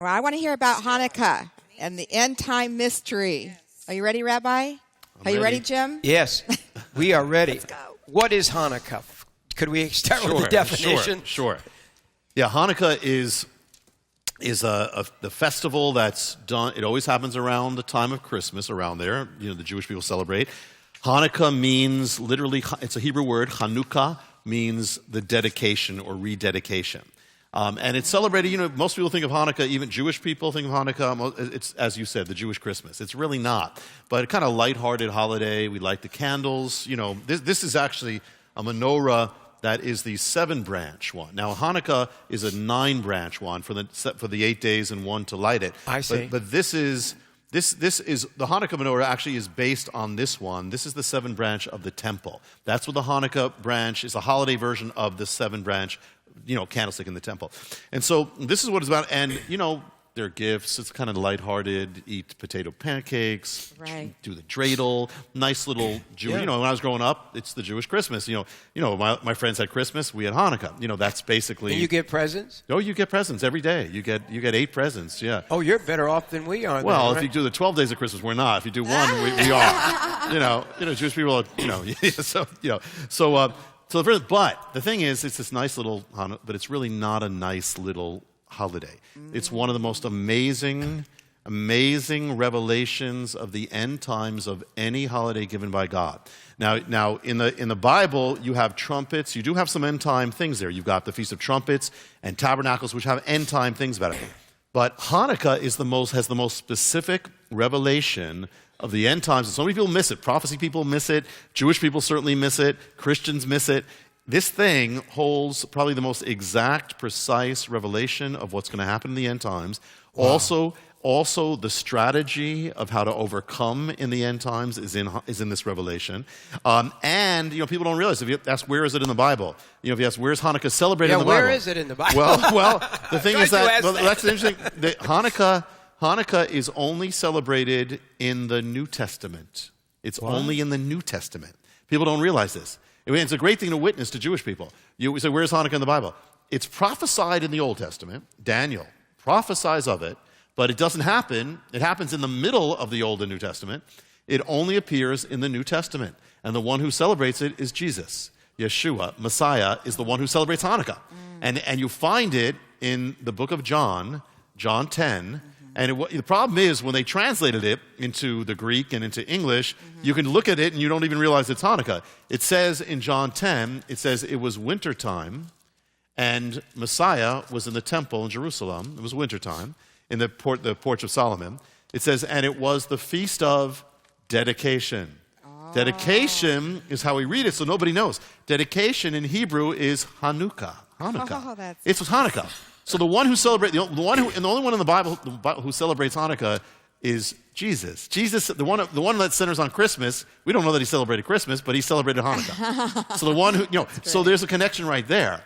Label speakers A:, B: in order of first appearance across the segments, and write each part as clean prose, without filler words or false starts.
A: Well, I want to hear about Hanukkah and the end time mystery. Are you ready, Rabbi? Are you ready, Jim?
B: Yes, we are ready.
A: Let's go.
B: What is Hanukkah? Could we start with the definition?
C: Sure. Yeah, Hanukkah is the festival that's done. It always happens around the time of Christmas, around there. You know, the Jewish people celebrate. Hanukkah means literally, it's a Hebrew word. Hanukkah means the dedication or rededication. And it's celebrated, you know, most people think of Hanukkah, even Jewish people think of Hanukkah, it's, as you said, the Jewish Christmas. It's really not. But a kind of lighthearted holiday. We light the candles. You know, this is actually a menorah that is the 7-branch one. Now, Hanukkah is a 9-branch one for the 8 days and one to light it.
B: I see.
C: But this is the Hanukkah menorah actually is based on this one. This is the 7-branch of the temple. That's what the Hanukkah branch is, a holiday version of the 7-branch, you know, candlestick in the temple. And so this is what it's about. And, you know, there are gifts. It's kind of lighthearted. Eat potato pancakes.
A: Right.
C: Do the dreidel. Nice little Jewish.
B: Yeah.
C: You know, when I was growing up, it's the Jewish Christmas. You know, my friends had Christmas. We had Hanukkah. You know, that's basically.
B: And you get presents?
C: Oh, you get presents every day. You get 8 presents. Yeah.
B: Oh, you're better off than we are.
C: Well,
B: then,
C: if
B: right?
C: you do the 12 days of Christmas, we're not. If you do one, we are. You know, Jewish people are, you know, but the thing is, it's this nice little Hanukkah, but it's really not a nice little holiday. It's one of the most amazing revelations of the end times of any holiday given by God. Now in the Bible, you have trumpets. You do have some end time things there. You've got the Feast of Trumpets and Tabernacles, which have end time things about it. But Hanukkah has the most specific revelation of the end times. And so many people miss it. Prophecy people miss it. Jewish people certainly miss it. Christians miss it. This thing holds probably the most exact, precise revelation of what's going to happen in the end times. Wow. Also, the strategy of how to overcome in the end times is in this revelation. And, you know, people don't realize, if you ask where is it in the Bible, you know, if you ask where's Hanukkah celebrated in the Bible?
B: Where is it in the Bible?
C: Well, the thing is that,
B: that's
C: interesting. That Hanukkah is only celebrated in the New Testament. It's only in the New Testament. People don't realize this. It's a great thing to witness to Jewish people. You say, where's Hanukkah in the Bible? It's prophesied in the Old Testament. Daniel prophesies of it, but it doesn't happen. It happens in the middle of the Old and New Testament. It only appears in the New Testament. And the one who celebrates it is Jesus. Yeshua, Messiah, is the one who celebrates Hanukkah. And you find it in the book of John 10. And the problem is, when they translated it into the Greek and into English, you can look at it and you don't even realize it's Hanukkah. It says in John 10, it says it was wintertime, and Messiah was in the temple in Jerusalem. It was wintertime, in the porch of Solomon. It says, and it was the feast of dedication. Oh. Dedication is how we read it, so nobody knows. Dedication in Hebrew is Hanukkah.
A: Oh,
C: it's Hanukkah. So the one who celebrates, the only one in the Bible who celebrates Hanukkah is Jesus. Jesus, the one that centers on Christmas. We don't know that he celebrated Christmas, but he celebrated Hanukkah. So the one who, you know, so there's a connection right there.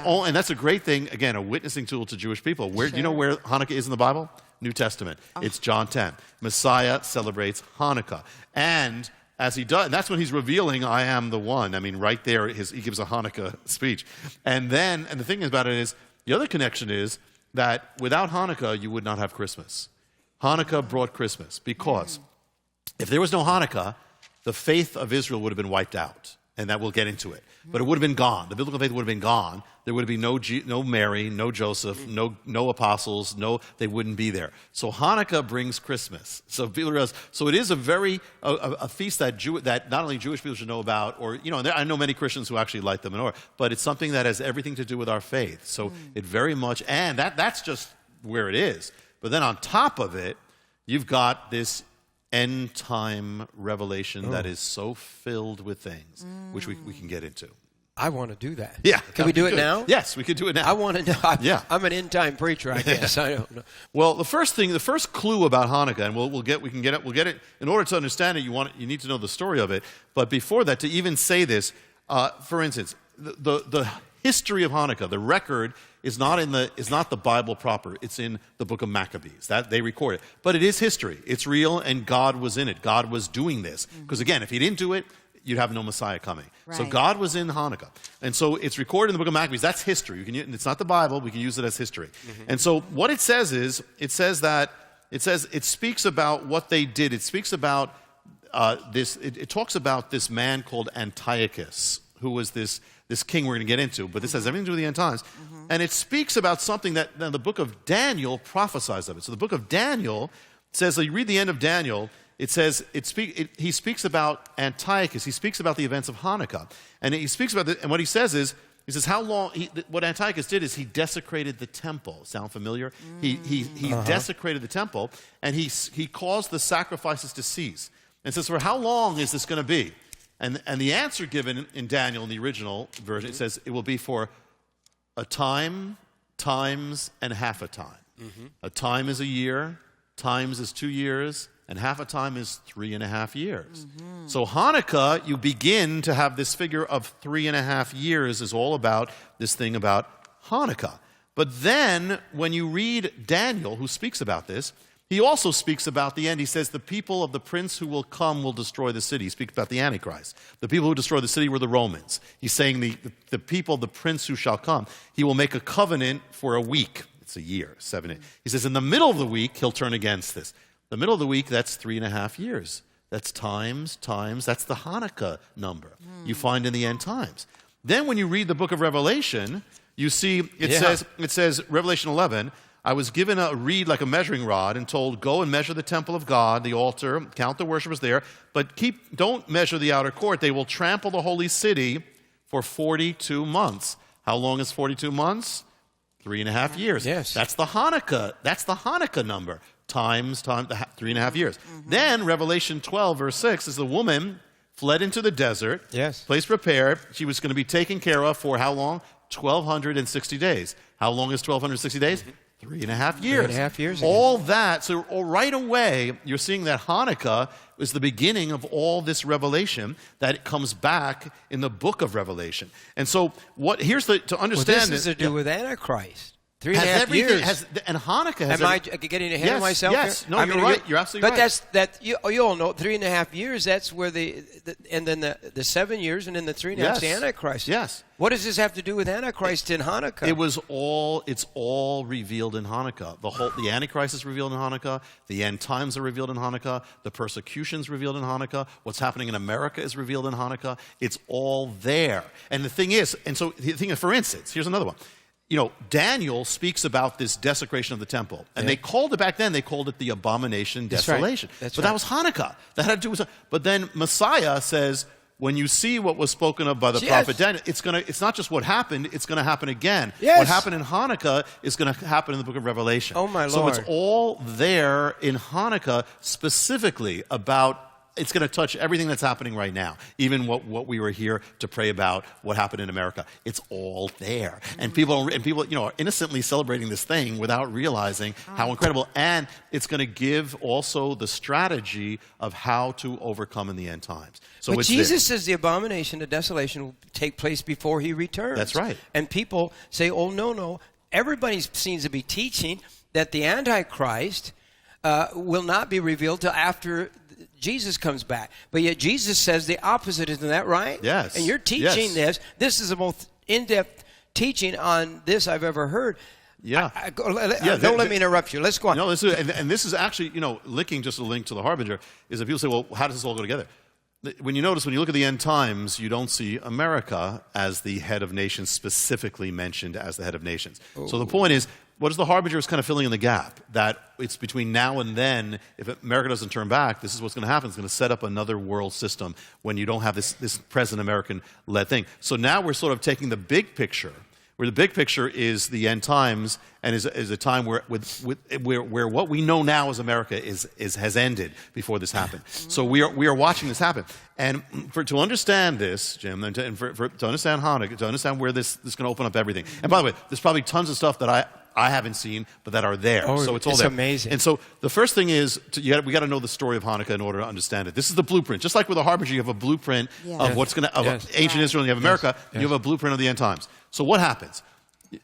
C: Oh, and that's a great thing. Again, a witnessing tool to Jewish people. Do you know where Hanukkah is in the Bible? New Testament. It's John 10. Messiah celebrates Hanukkah, and as he does, and that's when he's revealing, I am the one. I mean, right there, he gives a Hanukkah speech, and the thing about it is, the other connection is that without Hanukkah, you would not have Christmas. Hanukkah brought Christmas because if there was no Hanukkah, the faith of Israel would have been wiped out, and that we'll get into it. But it would have been gone. The biblical faith would have been gone. There would have been no Mary, no Joseph, no apostles, they wouldn't be there. So Hanukkah brings Christmas. So people realize, so it is a feast that not only Jewish people should know about, or, you know, I know many Christians who actually light the menorah, but it's something that has everything to do with our faith. So it very much, and that's just where it is. But then on top of it, you've got this end time revelation that is so filled with things, which we can get into.
B: I want to do that.
C: Yeah.
B: Can we do it now?
C: Yes, we could do it now.
B: I want to know.
C: Yeah.
B: I'm an end time preacher, I guess. I don't know.
C: Well, the first clue about Hanukkah, and we'll get it. In order to understand it, you need to know the story of it. But before that, to even say this, for instance, the history of Hanukkah, the record is not the Bible proper. It's in the book of Maccabees. That they record it. But it is history. It's real, and God was in it. God was doing this. Because again, if he didn't do it, you'd have no Messiah coming. So
A: Right.
C: God was in Hanukkah. And so it's recorded in the book of Maccabees. That's history. It's not the Bible. We can use it as history. And so what it says is, it speaks about what they did. It speaks about it talks about this man called Antiochus, who was this king we're going to get into, but this has everything to do with the end times. And it speaks about something that the book of Daniel prophesies of it. So the book of Daniel says, you read the end of Daniel, it says, he speaks about Antiochus. He speaks about the events of Hanukkah. And he speaks about and what he says is, he says, what Antiochus did is he desecrated the temple. Sound familiar? He desecrated the temple, and he caused the sacrifices to cease. And says, for how long is this going to be? And the answer given in Daniel, in the original version, it says, it will be for a time, times, and half a time. A time is a year, times is 2 years, and half a time is 3.5 years. So Hanukkah, you begin to have this figure of 3.5 years is all about this thing about Hanukkah. But then, when you read Daniel, who speaks about this, he also speaks about the end. He says, the people of the prince who will come will destroy the city. He speaks about the Antichrist. The people who destroy the city were the Romans. He's saying the people, the prince who shall come, he will make a covenant for a week. It's a year, 7 days. He says, in the middle of the week, he'll turn against this. The middle of the week, that's 3.5 years. That's times. That's the Hanukkah number you find in the end times. Then when you read the book of Revelation, you see it says, Revelation 11, I was given a reed like a measuring rod and told, go and measure the temple of God, the altar, count the worshipers there, but don't measure the outer court. They will trample the holy city for 42 months. How long is 42 months? 3.5 years.
B: Yes.
C: That's the Hanukkah number. Times 3.5 years. Then Revelation 12, verse 6 is the woman fled into the desert, place prepared. She was going to be taken care of for how long? 1,260 days. How long is 1,260 days? 3.5 years.
B: 3.5 years.
C: All that. So right away, you're seeing that Hanukkah is the beginning of all this revelation that comes back in the book of Revelation. And so to understand
B: this has to do with Antichrist. 3.5 years.
C: And Hanukkah has...
B: Am I getting ahead of myself?
C: Yes.
B: Here?
C: No, you're right. You're absolutely right.
B: But you all know 3.5 years. That's where and then the 7 years, and then the 3.5 is the Antichrist.
C: Yes.
B: What does this have to do with Antichrist in Hanukkah?
C: It's all revealed in Hanukkah. The Antichrist is revealed in Hanukkah. The end times are revealed in Hanukkah. The persecution's revealed in Hanukkah. What's happening in America is revealed in Hanukkah. It's all there. And the thing is, for instance, here's another one. Daniel speaks about this desecration of the temple. And they called it back then, they called it the abomination desolation.
B: That's
C: but
B: right.
C: that was Hanukkah. That had to do with... But then Messiah says, when you see what was spoken of by the prophet Daniel, it's not just what happened, it's going to happen again.
B: Yes.
C: What happened in Hanukkah is going to happen in the book of Revelation.
B: Oh, my Lord.
C: So it's all there in Hanukkah specifically about... It's going to touch everything that's happening right now, even what we were here to pray about, what happened in America. It's all there. And people are innocently celebrating this thing without realizing how incredible. And it's going to give also the strategy of how to overcome in the end times. So
B: but Jesus says the abomination of desolation will take place before he returns.
C: That's right.
B: And people say, oh, no. Everybody seems to be teaching that the Antichrist will not be revealed till after Jesus comes back. But yet Jesus says the opposite. Isn't that right?
C: Yes.
B: And you're teaching this. This is the most in-depth teaching on this I've ever heard.
C: Yeah.
B: Don't let me interrupt you. Let's go on.
C: No, this is actually, linking just a link to the Harbinger, is that people say, well, how does this all go together? When you look at the end times, you don't see America as the head of nations specifically mentioned as the head of nations. Oh. So the point is, what is the Harbinger is kind of filling in the gap, that it's between now and then, if America doesn't turn back, this is what's going to happen. It's going to set up another world system when you don't have this present American-led thing. So now we're sort of taking the big picture, where the big picture is the end times, and is a time where what we know now as America has ended before this happened. So we are watching this happen, and to understand this, Jim, and to understand Hanukkah, to understand where this is going to open up everything. And by the way, there's probably tons of stuff that I haven't seen, but that are there.
B: Oh,
C: so it's all
B: it's
C: there.
B: amazing.
C: And so the first thing is, we got to know the story of Hanukkah in order to understand it. This is the blueprint. Just like with the Harbinger, you have a blueprint of what's going to, of ancient Israel, and you have America, you have a blueprint of the end times. So what happens?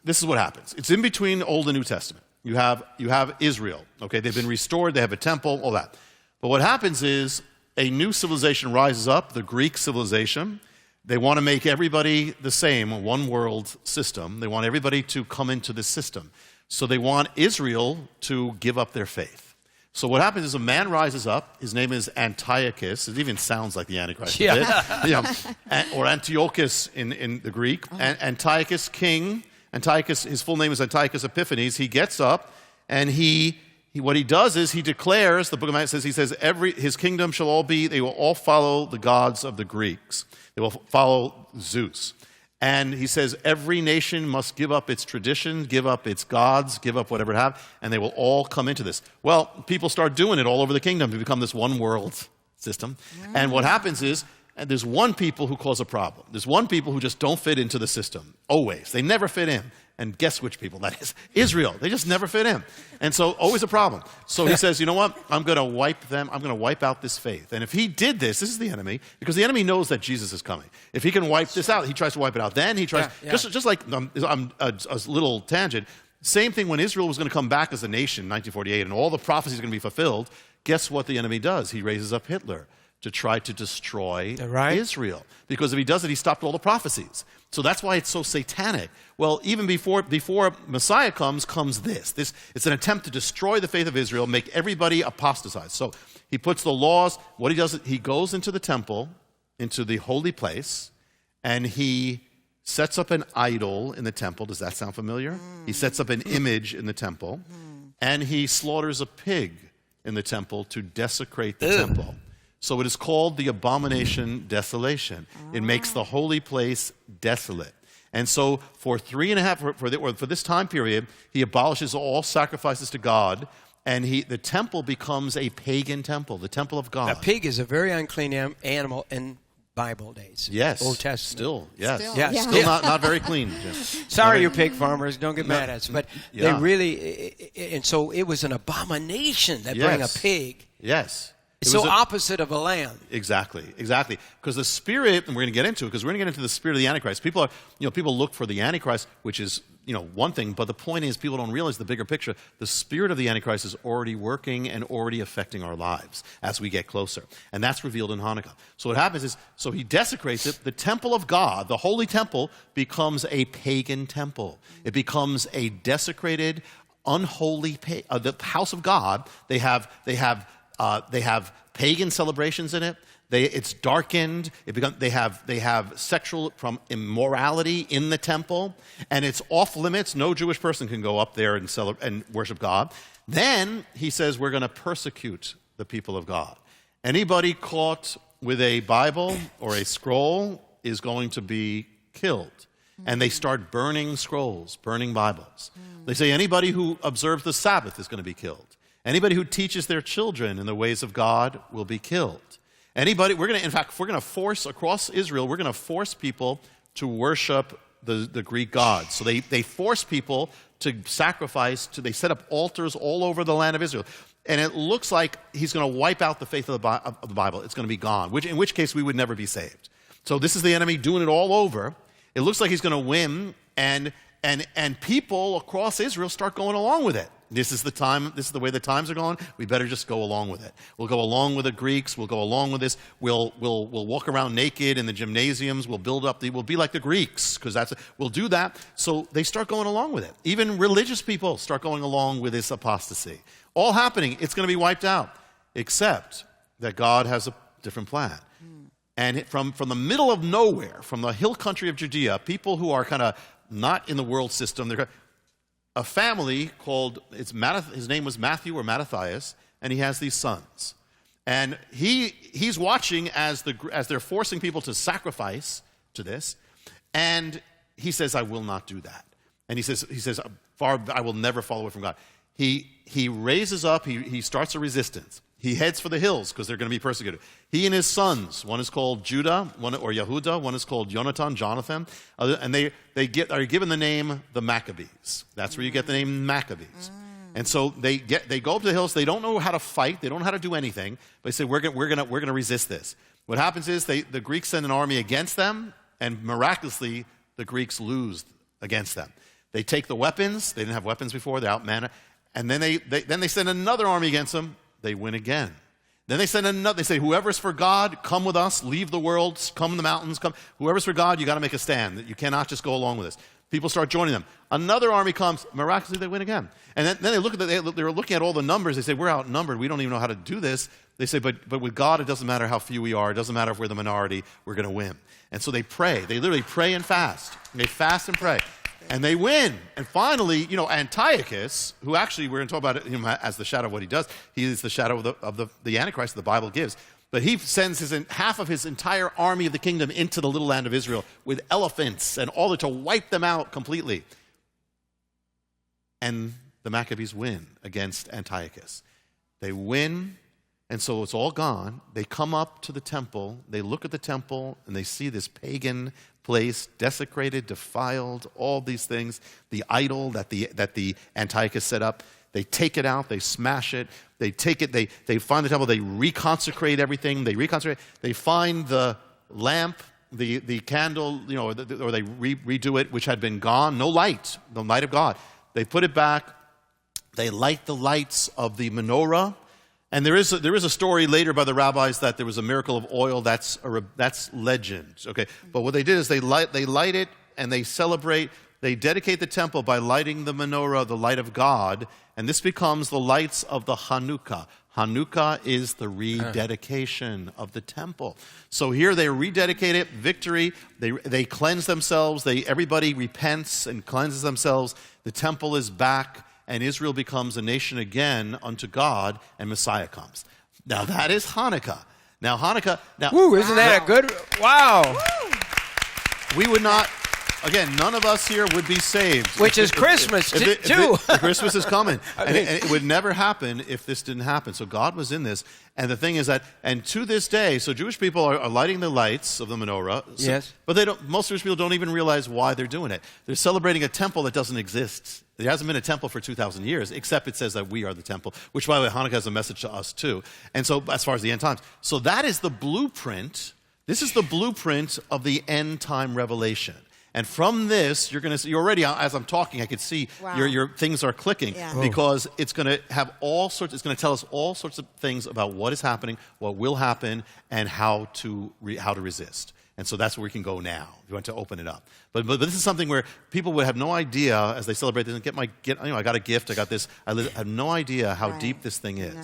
C: This is what happens. It's in between Old and New Testament. You have Israel. Okay, they've been restored. They have a temple, all that. But what happens is a new civilization rises up, the Greek civilization. They want to make everybody the same, a one world system. They want everybody to come into this system. So they want Israel to give up their faith. So what happens is a man rises up. His name is Antiochus. It even sounds like the Antichrist.
B: Yeah.
C: Or Antiochus in the Greek. Antiochus, king. Antiochus, his full name is Antiochus Epiphanes. He gets up and what he does is he declares, the book of Matthew says, his kingdom shall all be, they will all follow the gods of the Greeks. They will follow Zeus. And he says every nation must give up its tradition, give up its gods, give up whatever it have, and they will all come into this. Well, people start doing it all over the kingdom to become this one world system. And what happens is, there's one people who cause a problem. There's one people who just don't fit into the system, always. They never fit in. And guess which people that is? Israel. They just never fit in. And so always a problem. So he says, you know what? I'm going to wipe them. I'm going to wipe out this faith. And if he did this is the enemy, because the enemy knows that Jesus is coming. If he can wipe this out, he tries to wipe it out. Then he tries, just like a little tangent, same thing when Israel was going to come back as a nation in 1948 and all the prophecies are going to be fulfilled, guess what the enemy does? He raises up Hitler to try to destroy Israel. Because if he does it, he stopped all the prophecies. So that's why it's so satanic. Well, even before Messiah comes this. It's an attempt to destroy the faith of Israel, make everybody apostatize. So he puts the laws. What he does, he goes into the temple, into the holy place, and he sets up an idol in the temple. Does that sound familiar? He sets up an image in the temple, and he slaughters a pig in the temple to desecrate the temple. So it is called the abomination desolation. It makes the holy place desolate. And so for for this time period, he abolishes all sacrifices to God, and the temple becomes a pagan temple, the temple of God.
B: A pig is a very unclean animal in Bible days.
C: Yes.
B: Old Testament.
C: Still, yes.
B: Still
C: not very clean.
B: Sorry, you pig farmers. Don't get mad at us. But they really, and so it was an abomination that bring a pig.
C: Yes.
B: It's so opposite of a lamb.
C: Exactly. Because the spirit, and we're going to get into it, because we're going to get into the spirit of the Antichrist. People look for the Antichrist, which is, one thing, but the point is people don't realize the bigger picture. The spirit of the Antichrist is already working and already affecting our lives as we get closer. And that's revealed in Hanukkah. So what happens is, so he desecrates it. The temple of God, the holy temple, becomes a pagan temple. It becomes a desecrated, unholy, the house of God. They have pagan celebrations in it. It's darkened. They have sexual immorality in the temple, and it's off limits. No Jewish person can go up there and worship God. Then he says we're going to persecute the people of God. Anybody caught with a Bible or a scroll is going to be killed. And they start burning scrolls, burning Bibles. They say anybody who observes the Sabbath is going to be killed. Anybody who teaches their children in the ways of God will be killed. If we're going to force across Israel, we're going to force people to worship the Greek gods. So they force people to sacrifice, they set up altars all over the land of Israel. And it looks like he's going to wipe out the faith of the Bible. It's going to be gone, in which case we would never be saved. So this is the enemy doing it all over. It looks like he's going to win, and people across Israel start going along with it. This is the time. This is the way the times are going. We better just go along with it. We'll go along with the Greeks. We'll go along with this. We'll walk around naked in the gymnasiums. We'll we'll be like the Greeks because we'll do that. So they start going along with it. Even religious people start going along with this apostasy. All happening. It's going to be wiped out, except that God has a different plan. And from the middle of nowhere, from the hill country of Judea, people who are kind of not in the world system, they're a family called, his name was Matthew or Mattathias, and he has these sons. And he's watching as they're forcing people to sacrifice to this, and he says, I will not do that. And he says, I will never fall away from God. He raises up, he starts a resistance. He heads for the hills because they're going to be persecuted. He and his sons, one is called Judah, or Yehuda, one is called Jonathan, and they are given the name the Maccabees. That's where you get the name Maccabees. And so they go up to the hills. They don't know how to fight. They don't know how to do anything. But they say we're going to resist this. What happens is the Greeks send an army against them, and miraculously the Greeks lose against them. They take the weapons. They didn't have weapons before. They're outmanned. And then they send another army against them. They win again. Then they send another. They say, whoever's for God, come with us. Leave the world. Come in the mountains. Come. Whoever's for God, you got to make a stand. You cannot just go along with this. People start joining them. Another army comes. Miraculously, they win again. And then they look at they're looking at all the numbers. They say, we're outnumbered. We don't even know how to do this. They say, but with God, it doesn't matter how few we are. It doesn't matter if we're the minority. We're going to win. And so they pray. They literally pray and fast. They fast and pray. And they win. And finally, Antiochus, who actually we're going to talk about him as the shadow of what he does. He is the shadow of the Antichrist the Bible gives. But he sends half of his entire army of the kingdom into the little land of Israel with elephants and all to wipe them out completely. And the Maccabees win against Antiochus. They win, and so it's all gone. They come up to the temple. They look at the temple, and they see this pagan place, desecrated, defiled, all these things, the idol that the Antiochus set up. They take it out, they smash it, they take it, they find the temple, they reconsecrate everything, they find the lamp, the candle, or they redo it, which had been gone, no light, the light of God. They put it back, they light the lights of the menorah, and there is a story later by the rabbis that there was a miracle of oil. That's legend. Okay, but what they did is they light it and they celebrate. They dedicate the temple by lighting the menorah, the light of God, and this becomes the lights of the Hanukkah. Hanukkah is the rededication of the temple. So here they rededicate it, victory. They cleanse themselves. Everybody repents and cleanses themselves. The temple is back. And Israel becomes a nation again unto God, and Messiah comes. Now that is Hanukkah. Now Hanukkah. Now,
B: woo! Isn't that a good? Wow.
C: We would not. Again, none of us here would be saved.
B: Which is Christmas, too.
C: Christmas is coming. And it would never happen if this didn't happen. So God was in this. And the thing is that, and to this day, so Jewish people are lighting the lights of the menorah.
B: Yes.
C: But most Jewish people don't even realize why they're doing it. They're celebrating a temple that doesn't exist. There hasn't been a temple for 2,000 years, except it says that we are the temple, which, by the way, Hanukkah has a message to us, too. And so, as far as the end times. So that is the blueprint. This is the blueprint of the end time revelation. And from this, you're going to see, already, as I'm talking, I could see your things are clicking because it's going to have it's going to tell us all sorts of things about what is happening, what will happen, and how to resist. And so that's where we can go now. We want to open it up. But this is something where people would have no idea as they celebrate this and I got a gift, I got this. I have no idea how deep this thing is.